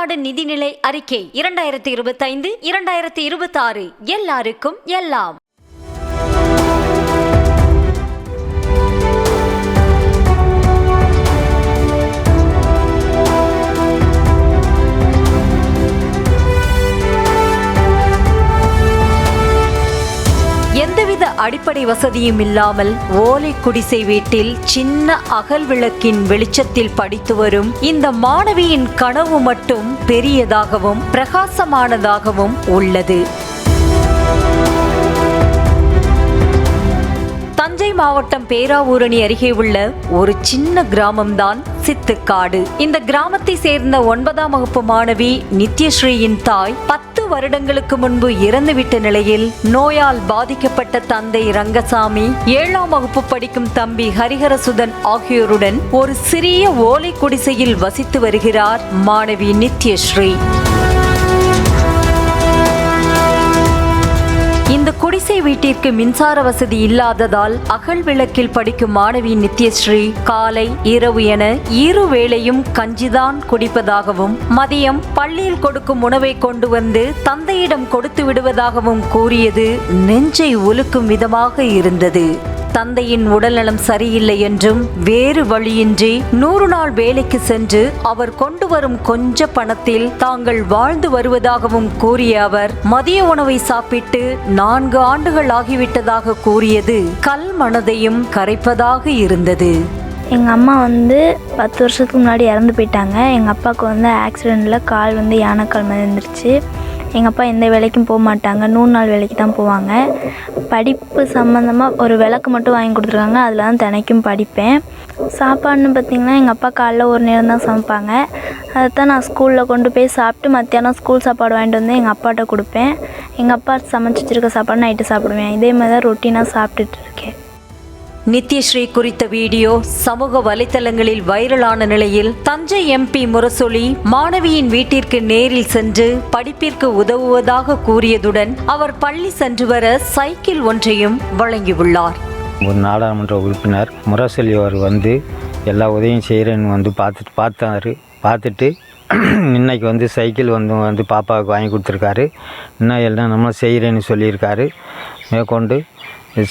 தமிழ்நாடு நிதிநிலை அறிக்கை 2025-2026 எல்லாருக்கும் எல்லாம். எந்தவித அடிப்படை வசதியும் இல்லாமல் ஓலை குடிசை வீட்டில் சின்ன அகல் விளக்கின் வெளிச்சத்தில் படித்து வரும் இந்த மாணவியின் கனவு மட்டும் பெரியதாகவும் பிரகாசமானதாகவும் உள்ளது. தஞ்சை மாவட்டம் பேராவூரணி அருகே உள்ள ஒரு சின்ன கிராமம்தான் சித்துக்காடு. இந்த கிராமத்தை சேர்ந்த 9ஆம் வகுப்பு மாணவி நித்யஸ்ரீயின் தாய் 10 வருடங்களுக்கு முன்பு இறந்துவிட்ட நிலையில் நோயால் பாதிக்கப்பட்ட தந்தை ரங்கசாமி, 7ஆம் வகுப்பு படிக்கும் தம்பி ஹரிஹரசுதன் ஆகியோருடன் ஒரு சிறிய ஓலை குடிசையில் வசித்து வருகிறார் மாணவி நித்யஸ்ரீ. இந்த குடிசை வீட்டிற்கு மின்சார வசதி இல்லாததால் அகல் விளக்கில் படிக்கும் மாணவி நித்யஸ்ரீ காலை இரவு என இரு வேளையும் கஞ்சிதான் குடிப்பதாகவும் மதியம் பள்ளியில் கொடுக்கும் உணவை கொண்டு வந்து தந்தையிடம் கொடுத்து விடுவதாகவும் கூறியது நெஞ்சை உலுக்கும் விதமாக இருந்தது. தந்தையின் உடல்நலம் சரியில்லை என்றும் வேறு வழியின்றி 100 நாள் வேலைக்கு சென்று அவர் கொண்டு வரும் கொஞ்ச பணத்தில் தாங்கள் வாழ்ந்து வருவதாகவும் கூறிய அவர் மதிய உணவை சாப்பிட்டு 4 ஆண்டுகள் ஆகிவிட்டதாக கூறியது கல் மனதையும் கரைப்பதாக இருந்தது. எங்கள் அம்மா 10 வருஷத்துக்கு முன்னாடி இறந்து போயிட்டாங்க. எங்கள் அப்பாவுக்கு ஆக்சிடெண்ட்டில் கால் யானைக்கால் மிதந்துருச்சு. எங்கள் அப்பா எந்த வேலைக்கும் போக மாட்டாங்க, 100 நாள் வேலைக்கு தான் போவாங்க. படிப்பு சம்மந்தமாக ஒரு விளக்கு மட்டும் வாங்கி கொடுத்துருக்காங்க, அதில் தான் தினைக்கும் படிப்பேன். சாப்பாடுன்னு பார்த்திங்கன்னா எங்கள் அப்பா காலைல ஒரு நேரம் தான் சமைப்பாங்க. அதைத்தான் நான் ஸ்கூலில் கொண்டு போய் சாப்பிட்டு மத்தியானம் ஸ்கூல் சாப்பாடு வாங்கிட்டு வந்து எங்கள் அப்பாட்ட கொடுப்பேன். எங்கள் அப்பா சமைச்சு வச்சுருக்க சாப்பாடு நைட்டு சாப்பிடுவேன். இதே மாதிரி தான் ரொட்டீனாக சாப்பிட்டுட்டு இருக்கேன். நித்யஸ்ரீ குறித்த வீடியோ சமூக வலைத்தளங்களில் வைரலான நிலையில் தஞ்சை எம்பி முரசொலி மாணவியின் வீட்டிற்கு நேரில் சென்று படிப்பிற்கு உதவுவதாக கூறியதுடன் அவர் பள்ளி சென்று வர சைக்கிள் ஒன்றையும் வழங்கியுள்ளார். ஒரு நாடாளுமன்ற உறுப்பினர் முரசொலி அவர் எல்லா உதவியும் செய்கிறேன்னு பார்த்துட்டு இன்னைக்கு சைக்கிள் பாப்பாவுக்கு வாங்கி கொடுத்துருக்காரு. இன்னும் எல்லாம் நம்ம செய்கிறேன்னு சொல்லியிருக்காரு. மேற்கொண்டு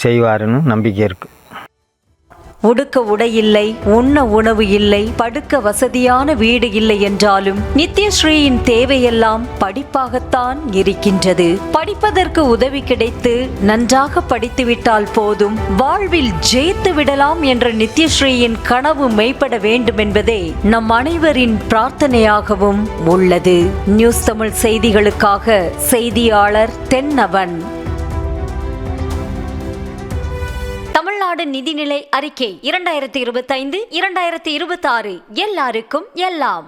செய்வாருன்னு நம்பிக்கை இருக்குது. உடுக்க உடை இல்லை, உண்ண உணவு இல்லை, படுக்க வசதியான வீடு இல்லை என்றாலும் நித்யஸ்ரீயின் தேவையெல்லாம் படிப்பாகத்தான் இருக்கின்றது. படிப்பதற்கு உதவி கிடைத்து நன்றாக படித்துவிட்டால் போதும், வாழ்வில் ஜெயித்து விடலாம் என்ற நித்யஸ்ரீயின் கனவு மெய்ப்பட வேண்டும் என்பதே நம் அனைவரின் பிரார்த்தனையாகவும் உள்ளது. நியூஸ் தமிழ் செய்திகளுக்காக செய்தியாளர் தென்னவன். தமிழ்நாடு நிதிநிலை அறிக்கை 2025-2026 எல்லாருக்கும் எல்லாம்.